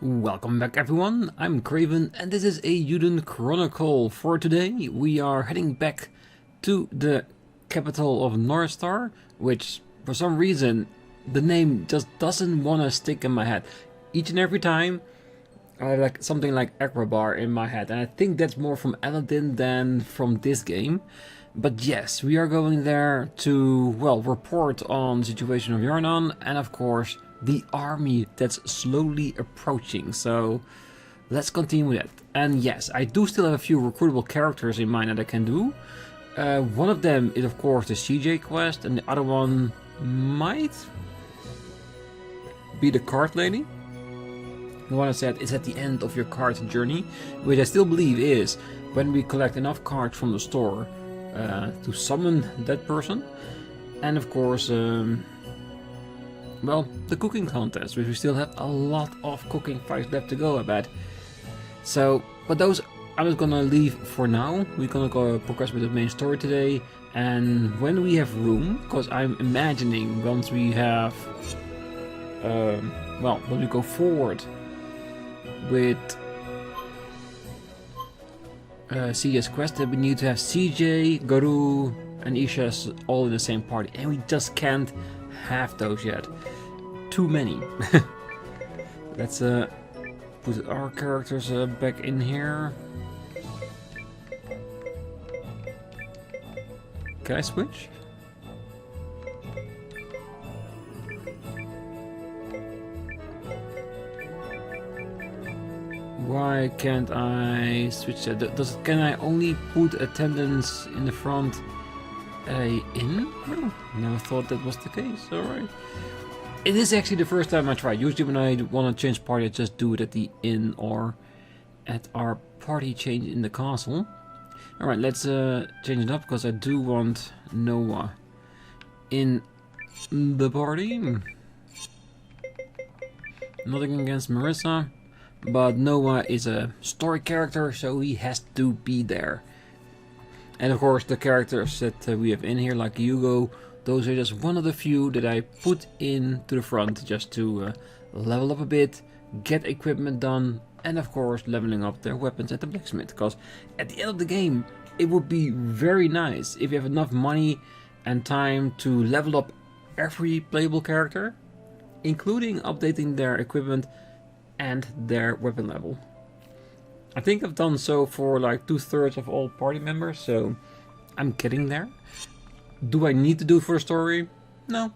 Welcome back everyone, I'm Craven and this is Eiyuden Chronicle. For today we are heading back to the capital of Northstar, which for some reason the name just doesn't want to stick in my head. Each and every time I like something like Athrabalt in my head, and I think that's more from Eiyuden than from this game. But yes, we are going there to, well, report on the situation of Allraan and of course the army that's slowly approaching. So let's continue with that. And yes, I do still have a few recruitable characters in mind that I can do. One of them is of course the CJ quest, and the other one might be the card lady. The one I said is at the end of your card journey, which I still believe is when we collect enough cards from the store to summon that person. And of course, well, the cooking contest, which we still have a lot of cooking fights left to go, I bet. So, but those I'm just gonna leave for now. We're gonna go progress with the main story today, and when we have room, because I'm imagining once we have, well, when we go forward with CJ's quest, that we need to have CJ, Garu, and Isha all in the same party, and we just can't have those yet. Too many. Let's put our characters back in here. Can I switch? Why can't I switch that? Can I only put attendance in the front in? No, never thought that was the case. Alright. It is actually the first time I try. Usually when I want to change party, I just do it at the inn or at our party change in the castle. Alright, let's change it up because I do want Nowa in the party. Nothing against Marissa, but Nowa is a story character, so he has to be there. And of course the characters that we have in here, like Hugo, those are just one of the few that I put in to the front just to level up a bit, get equipment done, and of course leveling up their weapons at the blacksmith. Because at the end of the game, it would be very nice if you have enough money and time to level up every playable character, including updating their equipment and their weapon level. I think I've done so for like 2/3 of all party members, so I'm getting there. Do I need to do it for a story? No.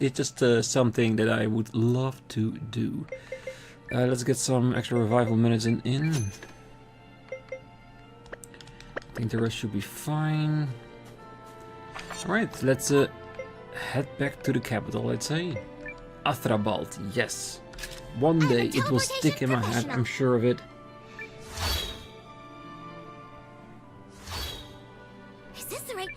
It's just something that I would love to do. Let's get some extra revival minutes in. I think the rest should be fine. Alright, let's head back to the capital, let's say. Athrabalt, yes. One day it will stick in my head, I'm sure of it. Is this the right...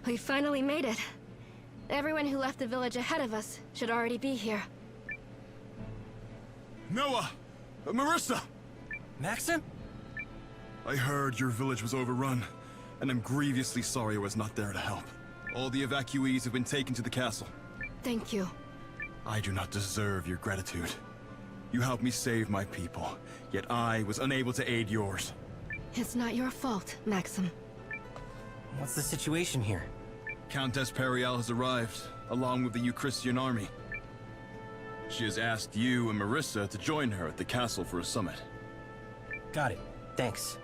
We finally made it. Everyone who left the village ahead of us should already be here. Nowa! Marissa! Maxim? I heard your village was overrun, and I'm grievously sorry I was not there to help. All the evacuees have been taken to the castle. Thank you. I do not deserve your gratitude. You helped me save my people, yet I was unable to aid yours. It's not your fault, Maxim. What's the situation here? Countess Imperial has arrived, along with the Euchristian army. She has asked you and Marissa to join her at the castle for a summit. Got it. Thanks.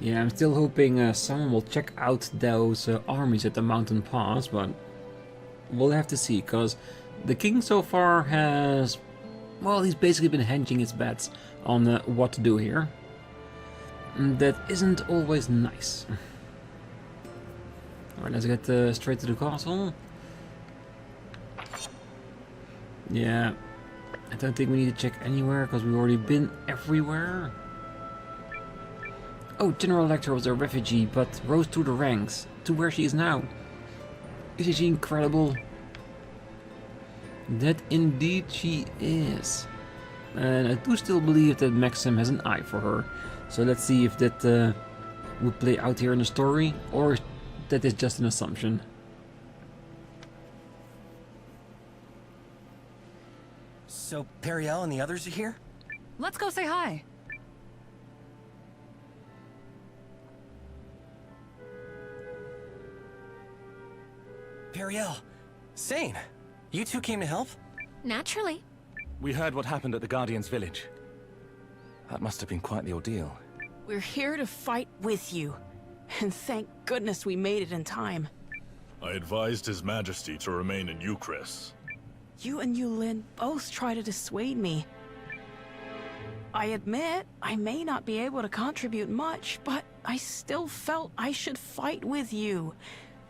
Yeah, I'm still hoping someone will check out those armies at the mountain pass, but we'll have to see, because the king so far has, well, he's basically been hedging his bets on what to do here. And that isn't always nice. Alright, let's get straight to the castle. Yeah, I don't think we need to check anywhere because we've already been everywhere. Oh, General Electra was a refugee but rose through the ranks to where she is now. Isn't she incredible? That indeed she is. And I do still believe that Maxim has an eye for her. So let's see if that would play out here in the story, or that is just an assumption. So, Periel and the others are here? Let's go say hi. Periel, Seign, you two came to help? Naturally. We heard what happened at the Guardian's village. That must have been quite the ordeal. We're here to fight with you. And thank goodness we made it in time. I advised His Majesty to remain in Euchris. You and Eiyuden both try to dissuade me. I admit, I may not be able to contribute much, but I still felt I should fight with you.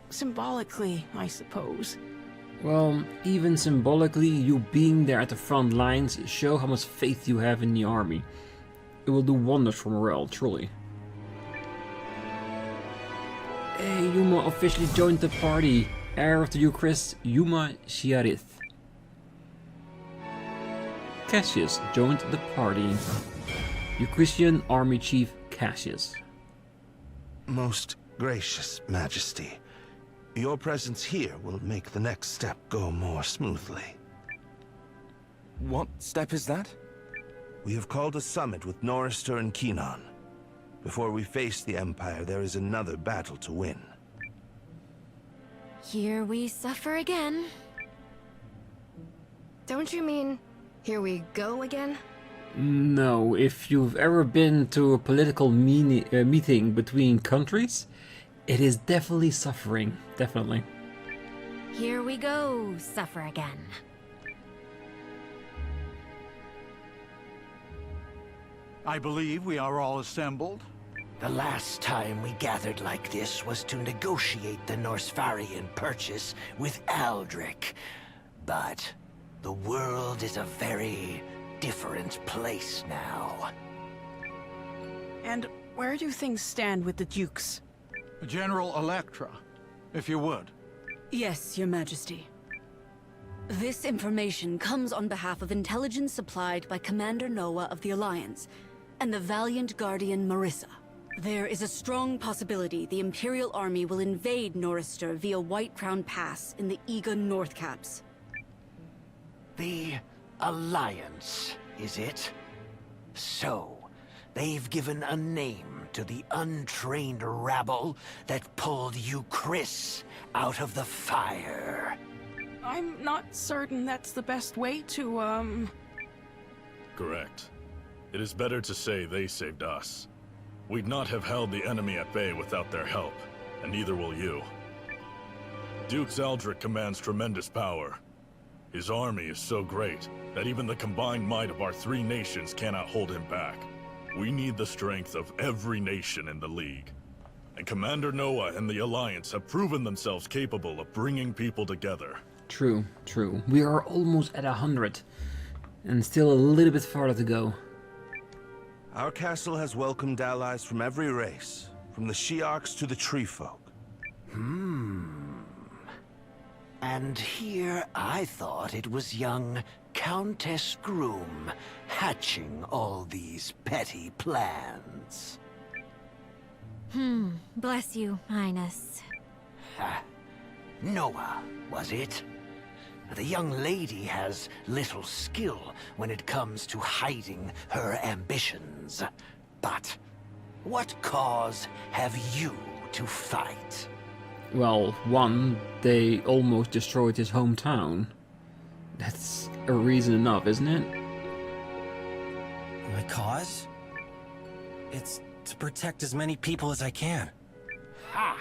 Symbolically, I suppose. Well, even symbolically, you being there at the front lines show how much faith you have in the army. It will do wonders for morale, truly. Hey, Yuma officially joined the party. Heir of the Eucharist, Yuma Shiarith. Cassius joined the party. Euchristian Army Chief Cassius. Most gracious Majesty, your presence here will make the next step go more smoothly. What step is that? We have called a summit with Norrister and Keenan. Before we face the Empire, there is another battle to win. Here we suffer again. Don't you mean, here we go again? No, if you've ever been to a political meeting between countries, it is definitely suffering, definitely. Here we go, suffer again. I believe we are all assembled. The last time we gathered like this was to negotiate the Norsfarian purchase with Aldrich. But the world is a very different place now. And where do things stand with the Dukes? General Electra, if you would. Yes, Your Majesty. This information comes on behalf of intelligence supplied by Commander Nowa of the Alliance and the valiant Guardian Marissa. There is a strong possibility the Imperial Army will invade Norrister via White Crown Pass in the Egon North Caps. The Alliance, is it? So, they've given a name to the untrained rabble that pulled Euchris out of the fire. I'm not certain that's the best way to, Correct. It is better to say they saved us. We'd not have held the enemy at bay without their help, and neither will you. Duke Aldrich commands tremendous power. His army is so great that even the combined might of our three nations cannot hold him back. We need the strength of every nation in the League. And Commander Nowa and the Alliance have proven themselves capable of bringing people together. True, true. We are almost at 100, and still a little bit farther to go. Our castle has welcomed allies from every race, from the Shiarks to the Tree Folk. And here I thought it was young Countess Groom hatching all these petty plans. Bless you, Highness. Nowa, was it? The young lady has little skill when it comes to hiding her ambitions. But what cause have you to fight? Well, one, they almost destroyed his hometown. That's a reason enough, isn't it? My cause? It's to protect as many people as I can. Ha!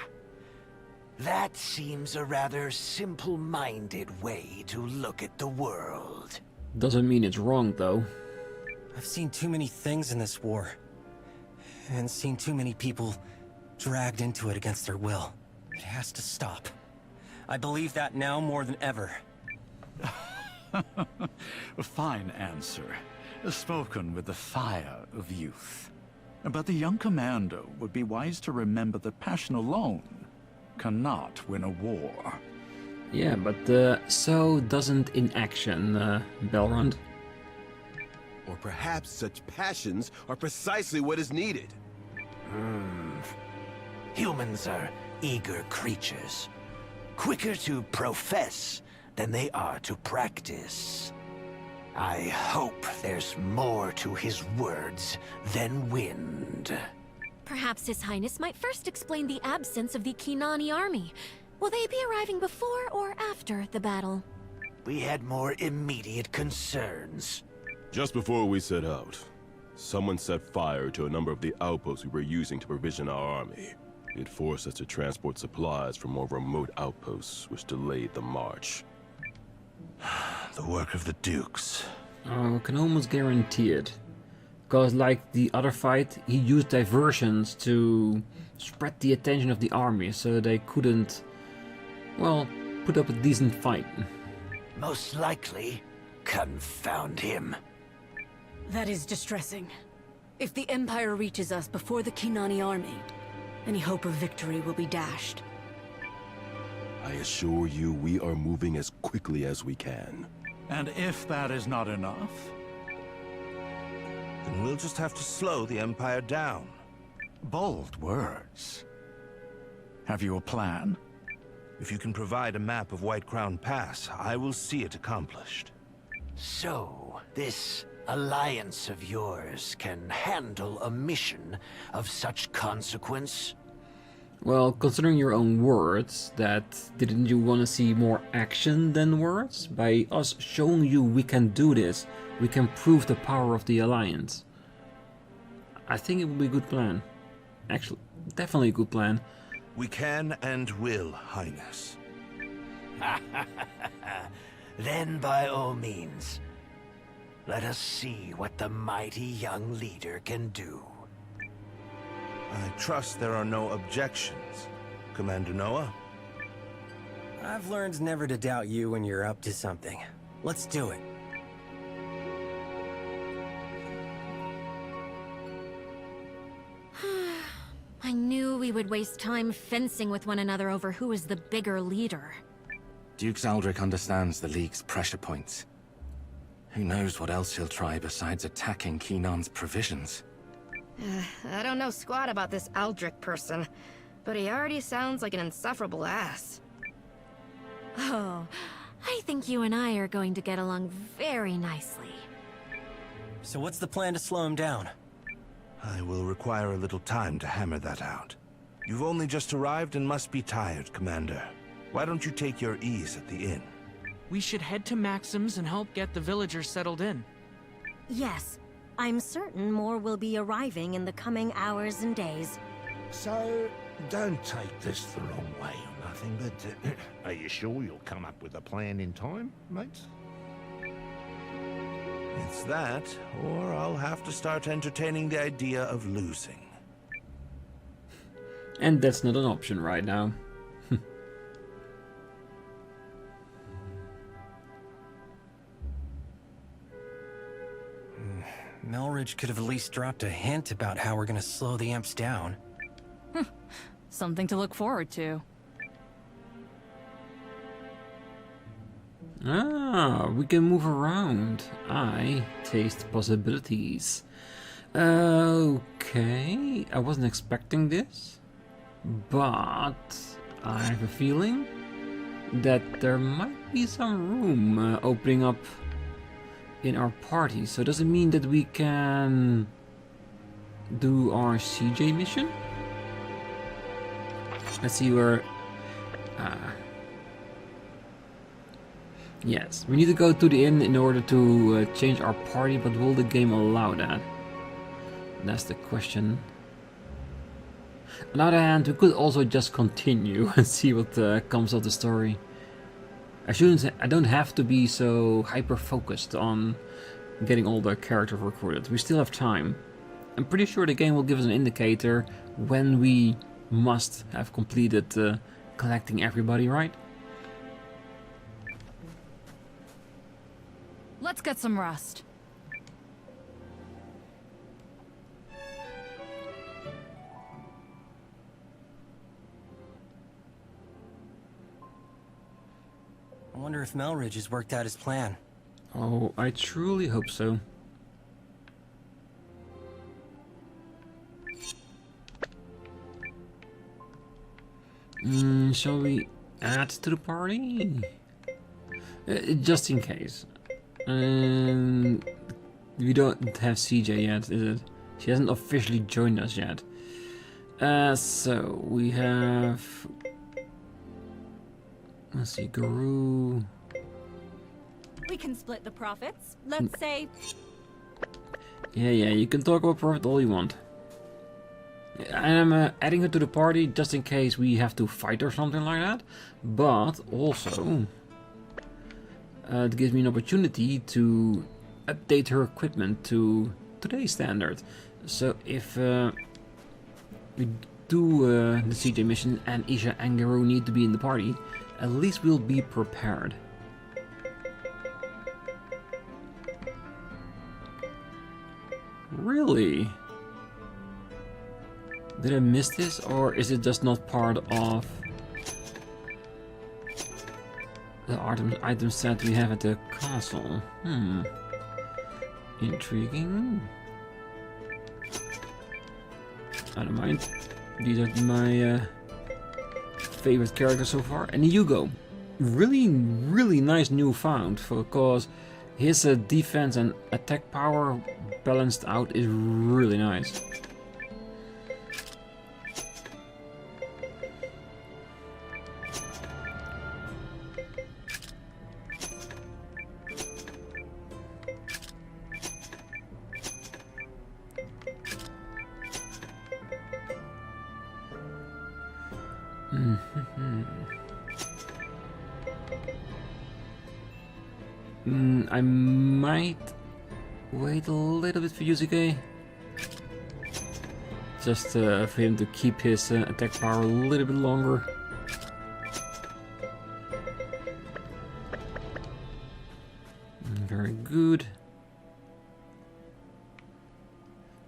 That seems a rather simple-minded way to look at the world. Doesn't mean it's wrong, though. I've seen too many things in this war. And seen too many people dragged into it against their will. It has to stop. I believe that now more than ever. A fine answer, spoken with the fire of youth. But the young commander would be wise to remember that passion alone cannot win a war. Yeah, but so doesn't inaction, Belrond. Or perhaps such passions are precisely what is needed. Humans are eager creatures. Quicker to profess than they are to practice. I hope there's more to his words than wind. Perhaps His Highness might first explain the absence of the Kinani army. Will they be arriving before or after the battle? We had more immediate concerns. Just before we set out, someone set fire to a number of the outposts we were using to provision our army. It forced us to transport supplies from more remote outposts, which delayed the march. The work of the Dukes. I can almost guarantee it. Because like the other fight, he used diversions to spread the attention of the army so they couldn't, well, put up a decent fight. Most likely, confound him. That is distressing. If the Empire reaches us before the Kinani army, any hope of victory will be dashed. I assure you, we are moving as quickly as we can. And if that is not enough, Then we'll just have to slow the Empire down. bold words. Have you a plan? If you can provide a map of White Crown Pass, I will see it accomplished. So, this alliance of yours can handle a mission of such consequence? Well, considering your own words, didn't you want to see more action than words? By us showing you we can do this, we can prove the power of the Alliance. I think it would be a good plan. Actually, definitely a good plan. We can and will, Highness. Then by all means, let us see what the mighty young leader can do. I trust there are no objections, Commander Nowa. I've learned never to doubt you when you're up to something. Let's do it. I knew we would waste time fencing with one another over who is the bigger leader. Duke Aldrich understands the League's pressure points. Who knows what else he'll try besides attacking Kinan's provisions? I don't know squat about this Aldrich person, but he already sounds like an insufferable ass. Oh, I think you and I are going to get along very nicely. So what's the plan to slow him down? I will require a little time to hammer that out. You've only just arrived and must be tired, Commander. Why don't you take your ease at the inn? We should head to Maxim's and help get the villagers settled in. Yes, I'm certain more will be arriving in the coming hours and days. So, don't take this the wrong way or nothing, but are you sure you'll come up with a plan in time, mates? It's that, or I'll have to start entertaining the idea of losing. And that's not an option right now. Melridge could have at least dropped a hint about how we're gonna slow the imps down. Something to look forward to. Ah, we can move around. I taste possibilities. Okay, I wasn't expecting this, but I have a feeling that there might be some room opening up in our party. So does it mean that we can do our CJ mission? Let's see where... yes, we need to go to the inn in order to change our party, but will the game allow that? That's the question. On the other hand, we could also just continue and see what comes of the story. I don't have to be so hyper-focused on getting all the characters recruited. We still have time. I'm pretty sure the game will give us an indicator when we must have completed collecting everybody, right? Let's get some rest. I wonder if Melridge has worked out his plan. Oh, I truly hope so. Shall we add to the party? Just in case. We don't have CJ yet, is it? She hasn't officially joined us yet. So we have... Let's see, Guru... We can split the profits. Let's say... Yeah, you can talk about profit all you want. I'm adding her to the party just in case we have to fight or something like that. But also... it gives me an opportunity to update her equipment to today's standard. So if we do the CJ mission and Isha and Guru need to be in the party, at least we'll be prepared. Really? Did I miss this, or is it just not part of the item set we have at the castle? Intriguing. I don't mind. These are my favorite characters so far. And Hugo. Really nice new found, because his defense and attack power balanced out is really nice. I might wait a little bit for Yusuke. Just for him to keep his attack power a little bit longer. Very good.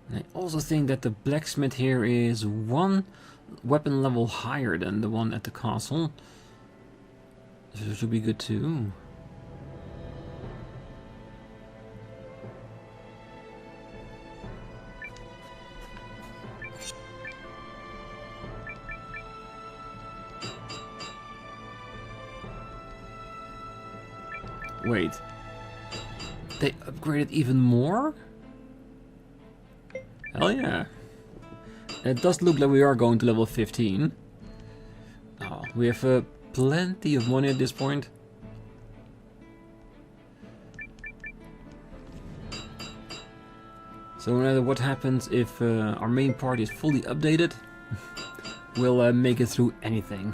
And I also think that the blacksmith here is one weapon level higher than the one at the castle. So it should be good too. Wait, they upgraded even more? Hell yeah. It does look like we are going to level 15. Oh, we have plenty of money at this point. So no matter what happens, if our main party is fully updated, we'll make it through anything.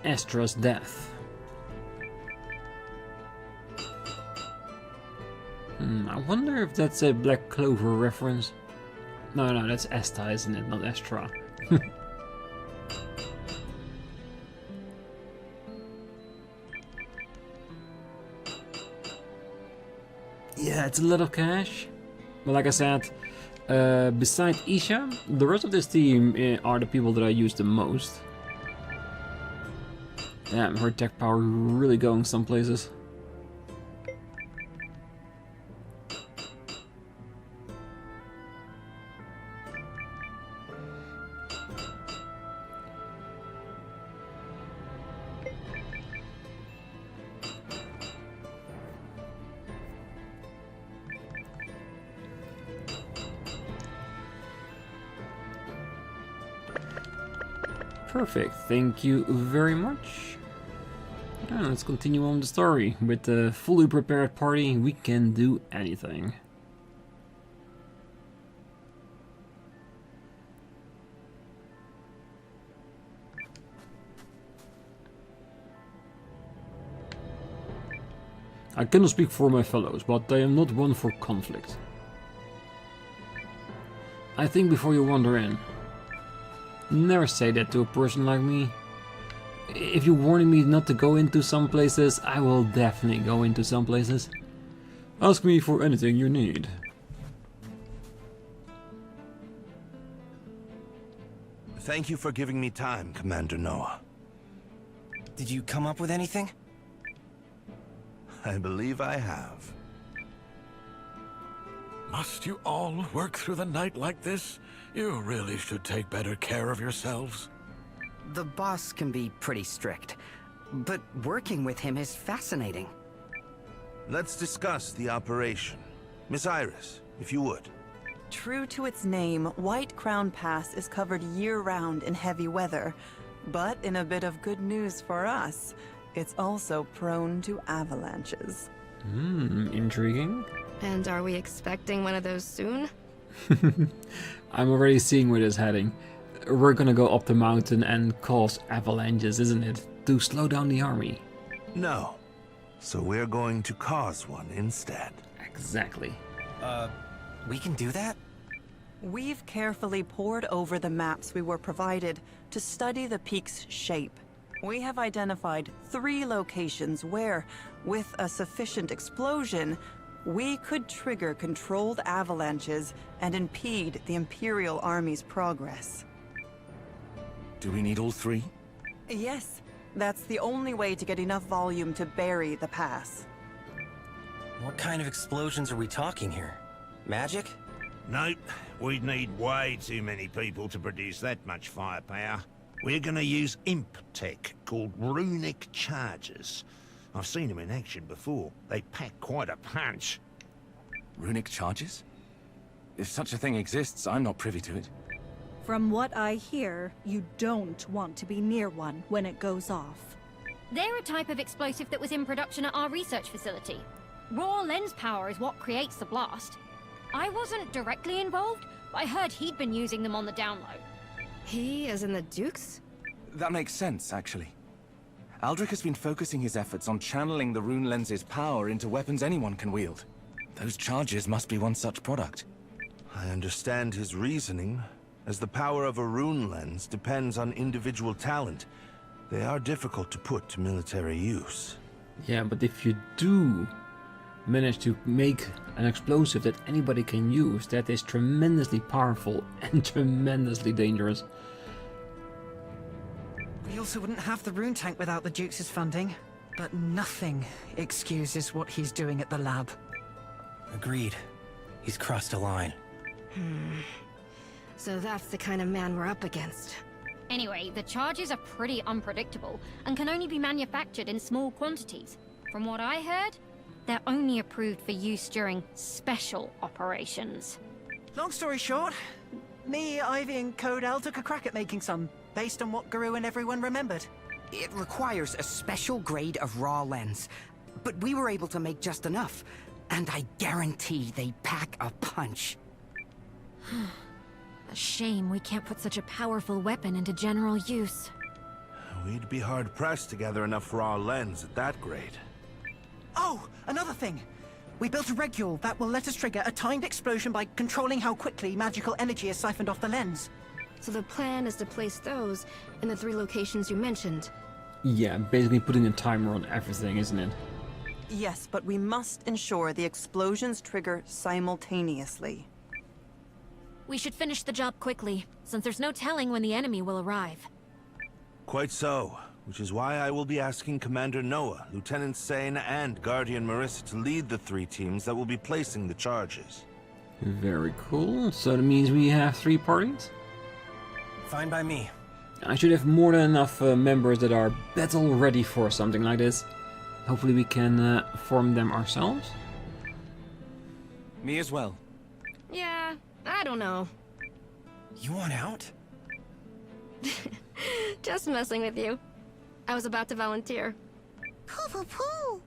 Astra's death. I wonder if that's a Black Clover reference. No, that's Asta, isn't it? Not Astra. Yeah, it's a lot of cash. But like I said, besides Isha, the rest of this team are the people that I use the most. Damn, her tech power really going some places. Perfect, thank you very much. And let's continue on the story. With a fully prepared party, we can do anything. I cannot speak for my fellows, but I am not one for conflict. I think before you wander in. Never say that to a person like me. If you're warning me not to go into some places, I will definitely go into some places. Ask me for anything you need. Thank you for giving me time, Commander Nowa. Did you come up with anything? I believe I have. Must you all work through the night like this? You really should take better care of yourselves. The boss can be pretty strict, but working with him is fascinating. Let's discuss the operation. Miss Iris, if you would. True to its name, White Crown Pass is covered year-round in heavy weather. But in a bit of good news for us, it's also prone to avalanches. Intriguing. And are we expecting one of those soon? I'm already seeing where this is heading. We're gonna go up the mountain and cause avalanches, isn't it? To slow down the army. No. So we're going to cause one instead. Exactly. We can do that? We've carefully pored over the maps we were provided to study the peak's shape. We have identified 3 locations where, with a sufficient explosion, we could trigger controlled avalanches and impede the Imperial Army's progress. Do we need all 3? Yes, that's the only way to get enough volume to bury the pass. What kind of explosions are we talking here? Magic? Nope. We'd need way too many people to produce that much firepower. We're gonna use imp tech called runic charges. I've seen them in action before. They pack quite a punch. Runic charges? If such a thing exists, I'm not privy to it. From what I hear, you don't want to be near one when it goes off. They're a type of explosive that was in production at our research facility. Raw lens power is what creates the blast. I wasn't directly involved, but I heard he'd been using them on the down low. He, as in the Dukes? That makes sense, actually. Aldrich has been focusing his efforts on channeling the rune-lenses' power into weapons anyone can wield. Those charges must be one such product. I understand his reasoning, as the power of a rune lens depends on individual talent. They are difficult to put to military use. Yeah, but if you do manage to make an explosive that anybody can use, that is tremendously powerful and tremendously dangerous. We also wouldn't have the rune tank without the Duke's funding. But nothing excuses what he's doing at the lab. Agreed. He's crossed a line. So that's the kind of man we're up against. Anyway, the charges are pretty unpredictable and can only be manufactured in small quantities. From what I heard, they're only approved for use during special operations. Long story short, me, Ivy, and Codell took a crack at making some, based on what Guru and everyone remembered. It requires a special grade of raw lens, but we were able to make just enough, and I guarantee they pack a punch. A shame we can't put such a powerful weapon into general use. We'd be hard-pressed to gather enough raw lens at that grade. Oh, another thing. We built a regule that will let us trigger a timed explosion by controlling how quickly magical energy is siphoned off the lens. So the plan is to place those in the 3 locations you mentioned. Yeah, basically putting a timer on everything, isn't it? Yes, but we must ensure the explosions trigger simultaneously. We should finish the job quickly, since there's no telling when the enemy will arrive. Quite so, which is why I will be asking Commander Nowa, Lieutenant Seign, and Guardian Marissa to lead the 3 teams that will be placing the charges. Very cool. So that means we have 3 parties? Fine by me. I should have more than enough members that are battle ready for something like this. Hopefully we can form them ourselves. Me as well. Yeah, I don't know. You want out? Just messing with you. I was about to volunteer. Poo-poo-poo!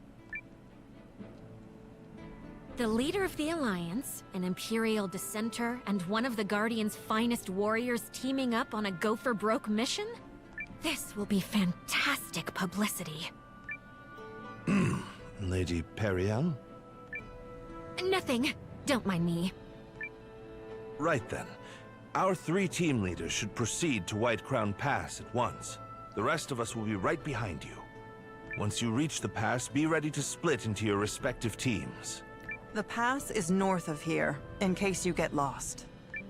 The leader of the Alliance, an Imperial dissenter, and one of the Guardian's finest warriors teaming up on a go-for-broke mission? This will be fantastic publicity. Lady Periel? Nothing. Don't mind me. Right then. Our 3 team leaders should proceed to White Crown Pass at once. The rest of us will be right behind you. Once you reach the pass, be ready to split into your respective teams. The pass is north of here, in case you get lost.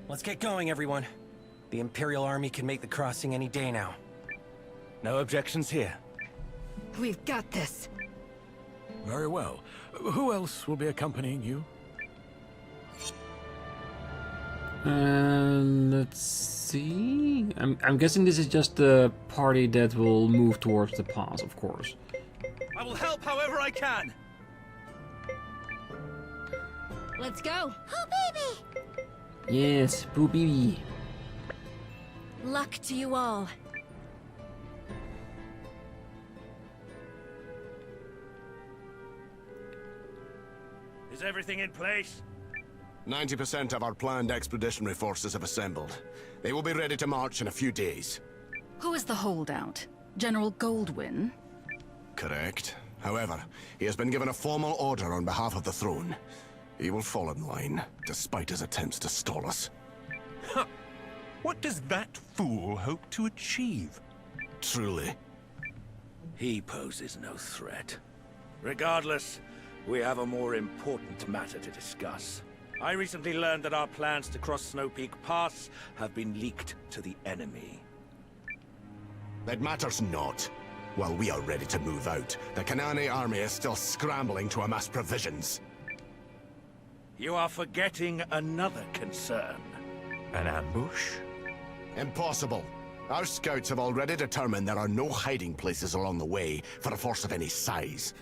Let's get going, everyone. The Imperial Army can make the crossing any day now. No objections here. We've got this. Very well. Who else will be accompanying you? Let's see. I'm guessing this is just the party that will move towards the pass, of course. I will help however I can. Let's go. Oh, baby! Yes, Boo Baby. Luck to you all. Is everything in place? 90% of our planned expeditionary forces have assembled. They will be ready to march in a few days. Who is the holdout? General Goldwyn? Correct. However, he has been given a formal order on behalf of the throne. He will fall in line, despite his attempts to stall us. Huh. What does that fool hope to achieve? Truly. He poses no threat. Regardless, we have a more important matter to discuss. I recently learned that our plans to cross Snow Peak Pass have been leaked to the enemy. That matters not. While we are ready to move out, the Kanane army is still scrambling to amass provisions. You are forgetting another concern. An ambush? Impossible. Our scouts have already determined there are no hiding places along the way for a force of any size.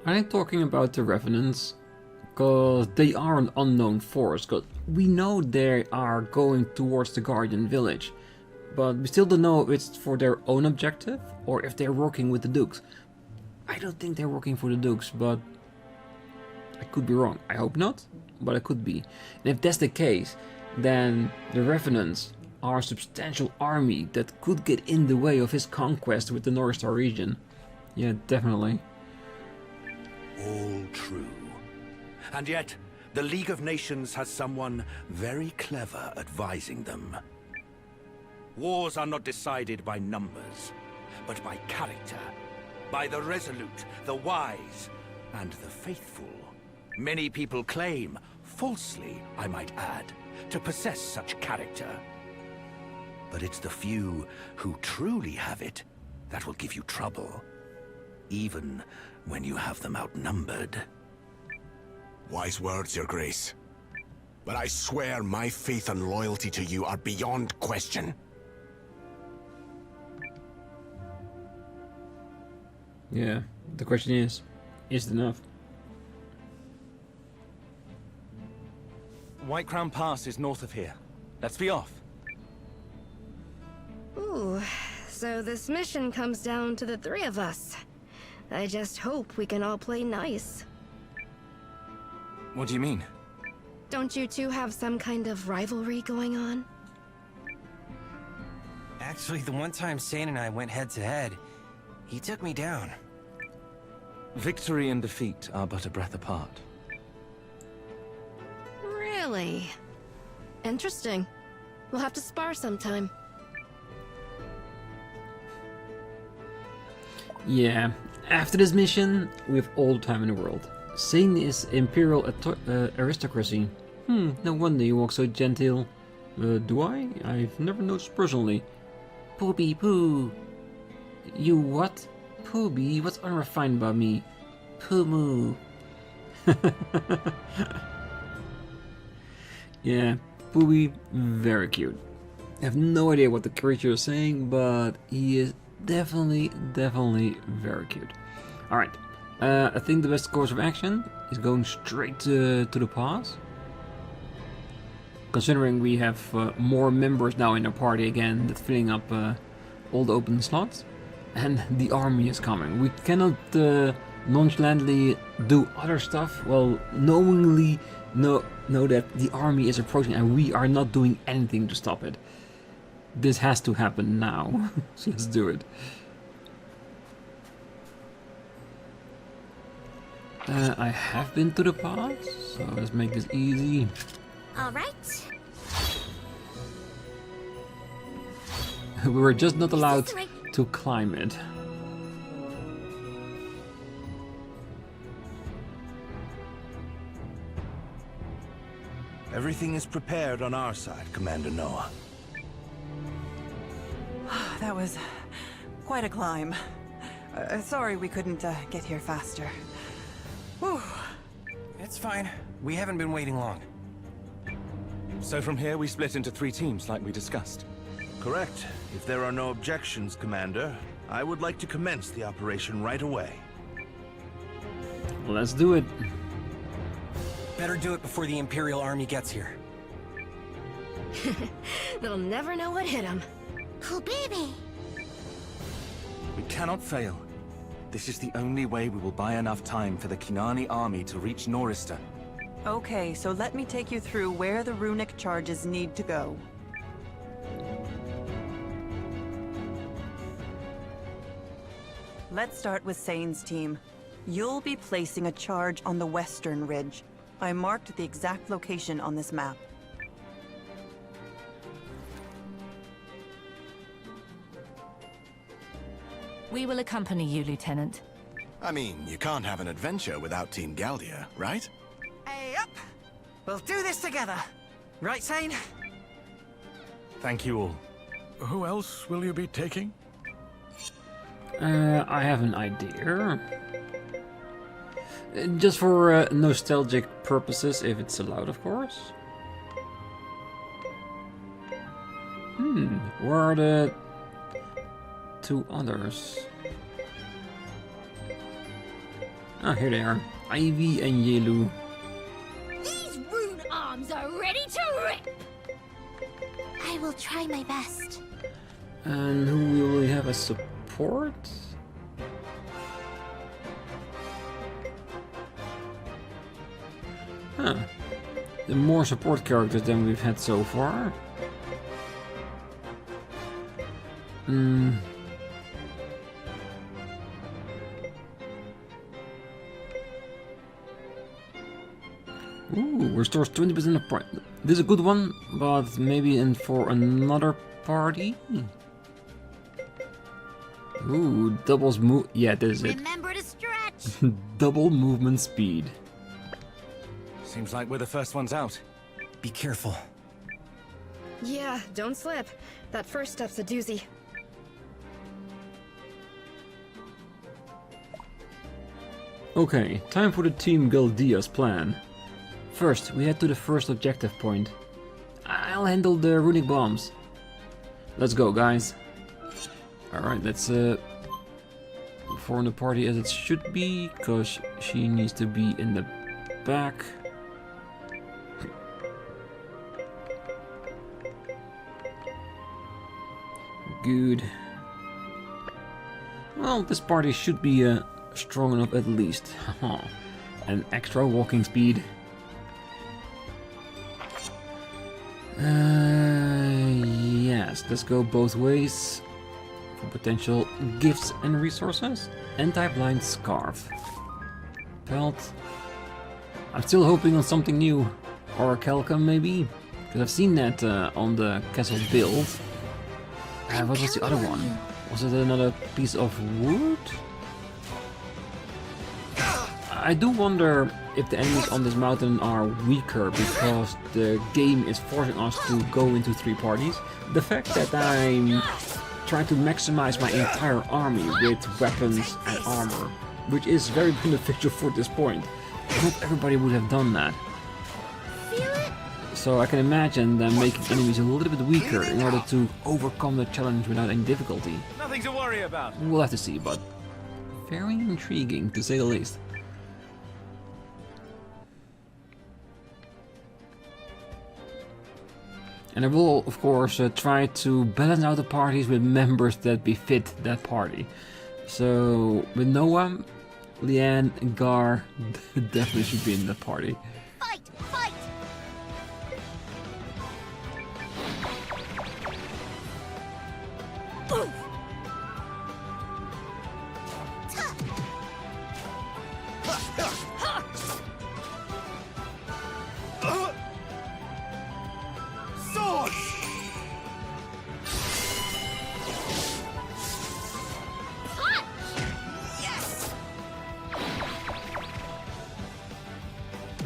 Are they talking about the Revenants? Because they are an unknown force. Because we know they are going towards the Guardian village. But we still don't know if it's for their own objective or if they're working with the Dukes. I don't think they're working for the Dukes, but I could be wrong. I hope not, but it could be. And if that's the case, then the Revenants are a substantial army that could get in the way of his conquest with the North Star region. Yeah, definitely. All true. And yet, the League of Nations has someone very clever advising them. Wars are not decided by numbers, but by character. By the resolute, the wise, and the faithful. Many people claim, falsely I might add, to possess such character. But it's the few who truly have it that will give you trouble. Even when you have them outnumbered. Wise words, Your Grace. But I swear my faith and loyalty to you are beyond question. Yeah, the question is it enough? White Crown Pass is north of here. Let's be off. Ooh, so this mission comes down to the three of us. I just hope we can all play nice. What do you mean? Don't you two have some kind of rivalry going on? Actually, the one time Seign and I went head-to-head, he took me down. Victory and defeat are but a breath apart. Really? Interesting. We'll have to spar sometime. Yeah, after this mission, we have all the time in the world. Seign is imperial aristocracy. No wonder you walk so genteel. Do I? I've never noticed personally. Poopy poo. You what? Pooby? What's unrefined about me? Poo moo. Yeah, Pooby, very cute. I have no idea what the creature is saying, but he is definitely very cute. Alright, I think the best course of action is going straight to the pass. Considering we have more members now in our party again, that's filling up all the open slots. And the army is coming. We cannot nonchalantly do other stuff while knowingly know that the army is approaching and we are not doing anything to stop it. This has to happen now. So let's do it. I have been to the pass, so let's make this easy. All right. We were just not allowed to climb it. Everything is prepared on our side, Commander Nowa. That was quite a climb. Sorry we couldn't get here faster. Whew. It's fine. We haven't been waiting long. So from here, we split into 3 teams like we discussed. Correct. If there are no objections, Commander, I would like to commence the operation right away. Let's do it. Better do it before the Imperial army gets here. They'll never know what hit them. Oh, baby. We cannot fail. This is the only way we will buy enough time for the Kinani army to reach Norista. Okay, so let me take you through where the runic charges need to go. Let's start with Seign's team. You'll be placing a charge on the western ridge. I marked the exact location on this map. We will accompany you, Lieutenant. I mean, you can't have an adventure without Team Galdia, right? Hey, up! We'll do this together. Right, Seign? Thank you all. Who else will you be taking? I have an idea. Just for nostalgic purposes, if it's allowed, of course. Where are the 2 others? Ah, here they are. Ivy and Yelu. These rune arms are ready to rip! I will try my best. And who will we have as support? Huh. The more support characters than we've had so far. Ooh, restores 20% of price. This is a good one, but maybe for another party. Ooh, doubles move. Yeah, this is it. Remember to stretch. Double movement speed. Seems like we're the first ones out. Be careful. Yeah, don't slip. That first step's a doozy. Okay, time for the Team Galdia's plan. First, we head to the first objective point. I'll handle the runic bombs. Let's go, guys. Alright, let's form the party as it should be, because she needs to be in the back. Good. Well, this party should be strong enough at least. And extra walking speed. Yes, let's go both ways for potential gifts and resources. Anti-blind scarf. Pelt. I'm still hoping on something new. Or a Calcum maybe? Because I've seen that on the castle build. What was the other one? Was it another piece of wood? I do wonder if the enemies on this mountain are weaker because the game is forcing us to go into 3 parties. The fact that I'm trying to maximize my entire army with weapons and armor, which is very beneficial for this point. Not everybody would have done that. So I can imagine them making enemies a little bit weaker in order to overcome the challenge without any difficulty. Nothing to worry about. We'll have to see, but very intriguing to say the least. And I will, of course, try to balance out the parties with members that befit that party. So, with Nowa, Leanne, and Gar definitely should be in the party. Fight! Fight! Oof.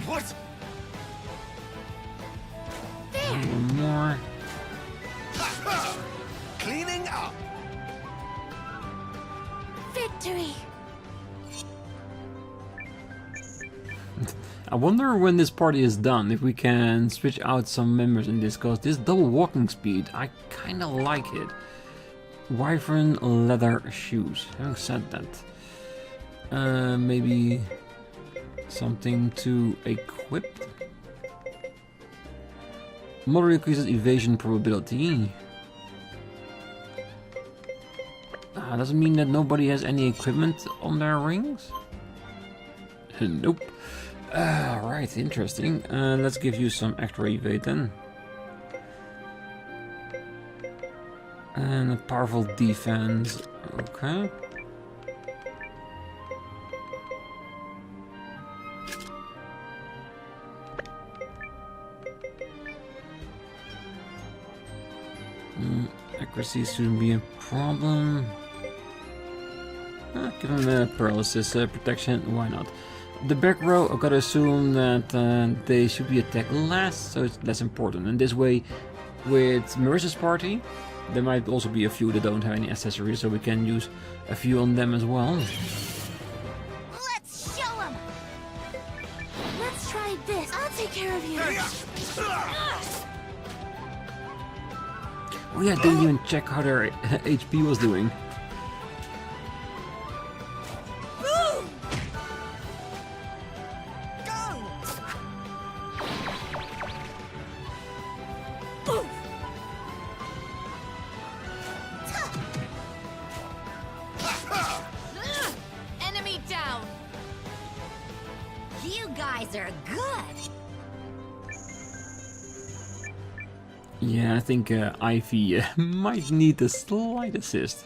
What? I wonder when this party is done, if we can switch out some members in this, because this double walking speed, I kinda like it. Wyvern leather shoes. Having said that, maybe something to equip. Moderate increases evasion probability. Doesn't mean that nobody has any equipment on their rings. Nope. Right, interesting. Let's give you some extra evade then. And a powerful defense. Okay. Accuracy shouldn't be a problem. Give him a paralysis protection, why not? The back row, I've got to assume that they should be attacked last, so it's less important. And this way, with Marissa's party, there might also be a few that don't have any accessories, so we can use a few on them as well. Let's show them! Let's try this. I'll take care of you. Oh yeah, I didn't even check how their HP was doing. Enemy down. You guys are good. Yeah, I think Ivy might need a slight assist.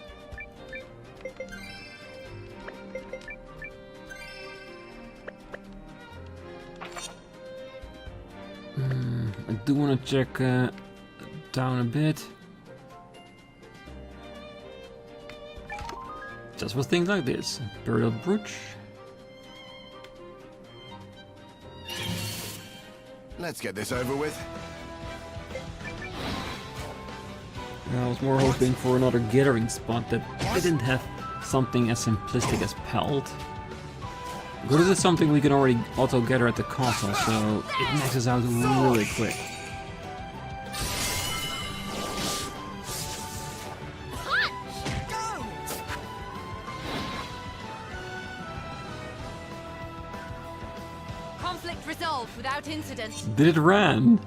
I do want to check down a bit. Just for things like this. Imperial brooch. Let's get this over with. I was more hoping for another gathering spot that didn't have something as simplistic as Pelt. But this is something we can already auto-gather at the castle, so it maxes out really quick. Conflict resolved without incident. Did it ran?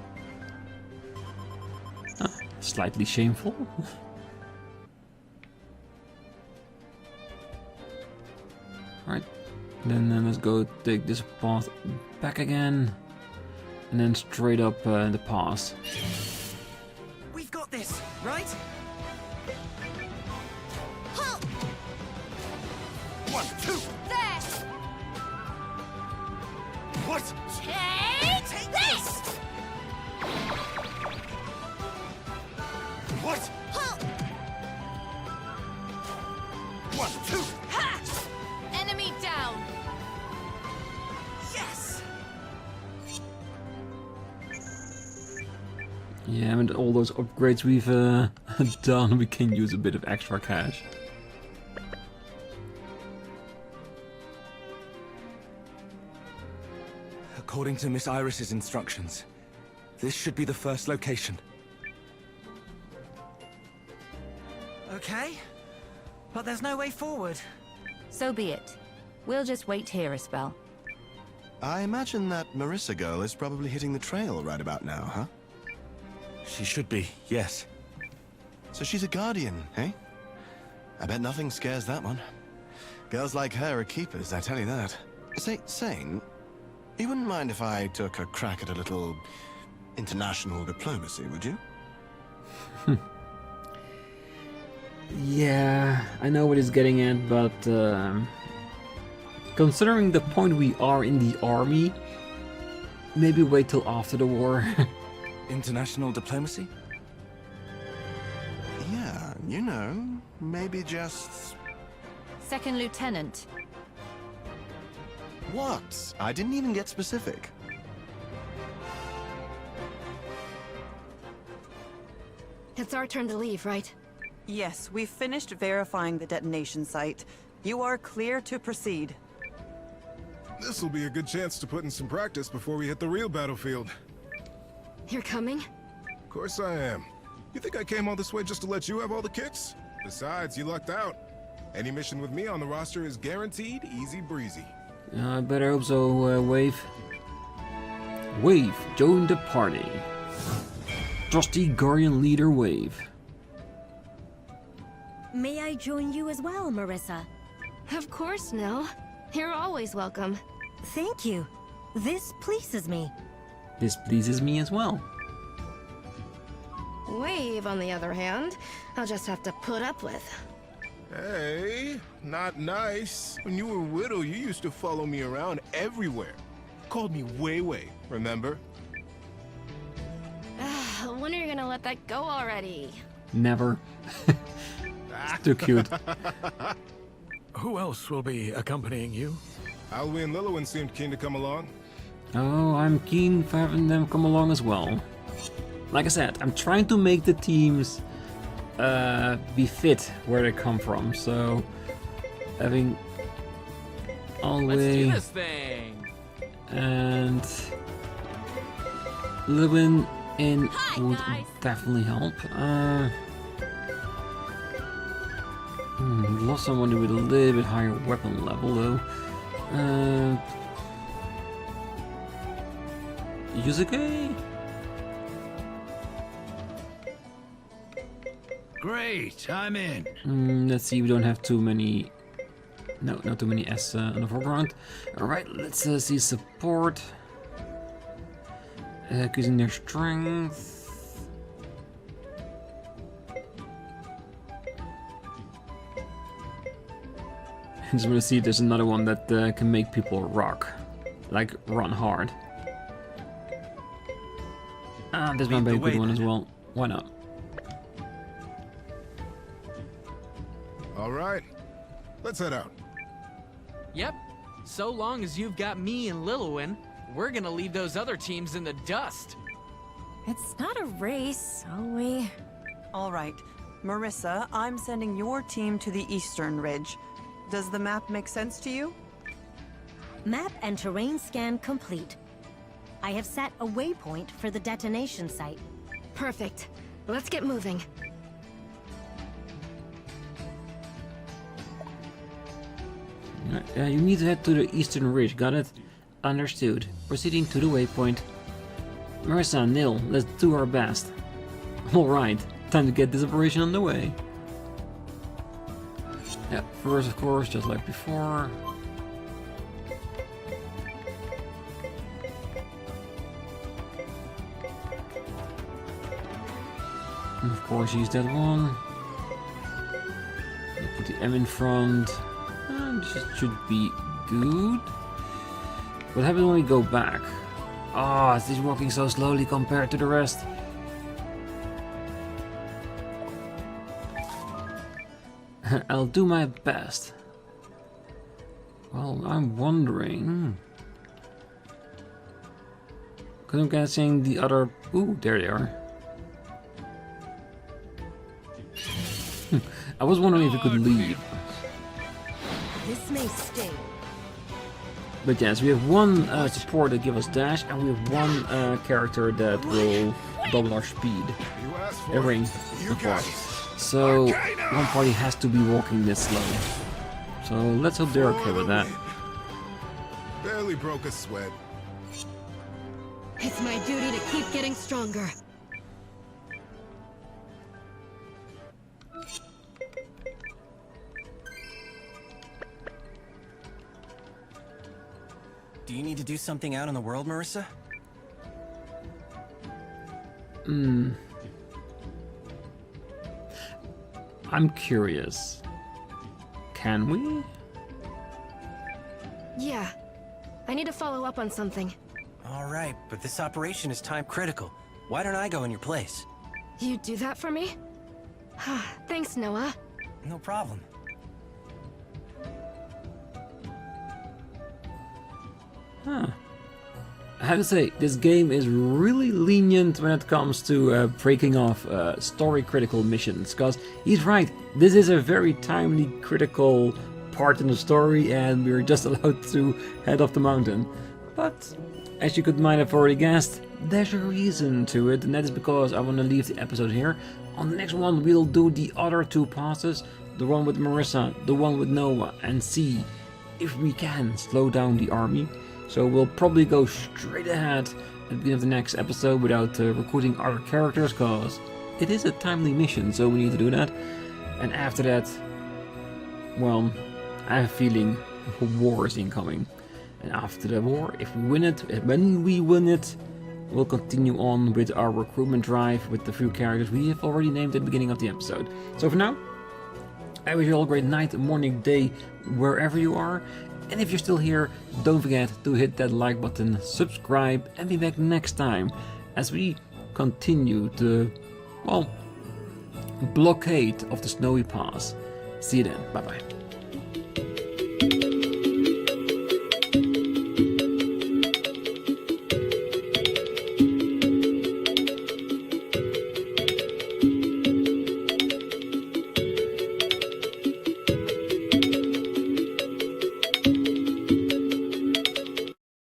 Slightly shameful. Alright, then let's go take this path back again, and then straight up the pass. We've got this, right? Halt! 1, 2. There! What? Take this! What? Halt! 1, 2. Ha! Enemy down! Yes! Yeah, with all those upgrades we've done, we can use a bit of extra cash. According to Miss Iris's instructions, this should be the first location. Okay, but there's no way forward. So be it. We'll just wait here a spell. I imagine that Marissa girl is probably hitting the trail right about now, huh? She should be, yes. So she's a guardian, eh? I bet nothing scares that one. Girls like her are keepers, I tell you that. Say, Seign, you wouldn't mind if I took a crack at a little international diplomacy, would you? Yeah, I know what he's getting at, but considering the point we are in the army, maybe wait till after the war. International diplomacy? Yeah, you know, maybe just... Second Lieutenant. What? I didn't even get specific. It's our turn to leave, right? Yes, we've finished verifying the detonation site. You are clear to proceed. This'll be a good chance to put in some practice before we hit the real battlefield. You're coming? Of course I am. You think I came all this way just to let you have all the kicks? Besides, you lucked out. Any mission with me on the roster is guaranteed easy breezy. I better hope so, Wave. Wave, join the party. Trusty Guardian leader Wave. May I join you as well, Marissa? Of course, Nell. You're always welcome. Thank you. This pleases me. This pleases me as well. Wave, on the other hand, I'll just have to put up with. Hey, not nice. When you were little, you used to follow me around everywhere. Called me Wei, remember? When are you gonna let that go already? Never. It's too cute. Who else will be accompanying you? Alwi and Lilywin seemed keen to come along. Oh, I'm keen for having them come along as well. Like I said, I'm trying to make the teams be fit where they come from. So having Alwi and Lilywin in would definitely help. Lost someone with a little bit higher weapon level though. Yusuke? Great, I'm in. Let's see, we don't have too many. No, not too many S on the foreground. Alright, let's see support. Using their strength. I just want to see if there's another one that can make people rock. Like, run hard. Ah, this might be a good one as well. Why not? Alright, let's head out. Yep. So long as you've got me and Lilywin, we're gonna leave those other teams in the dust. It's not a race, are we? All right. Marissa, I'm sending your team to the Eastern Ridge. Does the map make sense to you? Map and terrain scan complete. I have set a waypoint for the detonation site. Perfect. Let's get moving. You need to head to the Eastern Ridge, got it? Understood. Proceeding to the waypoint. Marissa, Nil, let's do our best. Alright, time to get this operation underway. Yeah, first of course, just like before. And of course, use that one. Put the M in front. This should be good. What happens when we go back? Ah, oh, it's walking so slowly compared to the rest. I'll do my best. Well, I'm wondering. Because I'm guessing the other. Ooh, there they are. I was wondering if we could leave. This may sting. But yes, we have one support that gives us dash, and we have one character that will double our speed. A ring, of course. So one party has to be walking this slow. So let's hope they're okay with that. Barely broke a sweat. It's my duty to keep getting stronger. Do you need to do something out in the world, Marissa? I'm curious. Can we? Yeah. I need to follow up on something. All right, but this operation is time critical. Why don't I go in your place? You do that for me? Thanks, Nowa. No problem. Huh. I have to say, this game is really lenient when it comes to breaking off story critical missions, because he's right, this is a very timely critical part in the story and we're just allowed to head off the mountain. But as you might have already guessed, there's a reason to it, and that is because I want to leave the episode here. On the next one we'll do the other 2 passes, the one with Marissa, the one with Nowa, and see if we can slow down the army. So we'll probably go straight ahead at the beginning of the next episode without recruiting other characters, because it is a timely mission, so we need to do that. And after that, well, I have a feeling a war is incoming. And after the war, if we win it, when we win it, we'll continue on with our recruitment drive with the few characters we have already named at the beginning of the episode. So for now, I wish you all a great night, morning, day, wherever you are. And if you're still here, don't forget to hit that like button, subscribe, and be back next time as we continue the, well, blockade of the Snowy Pass. See you then. Bye bye.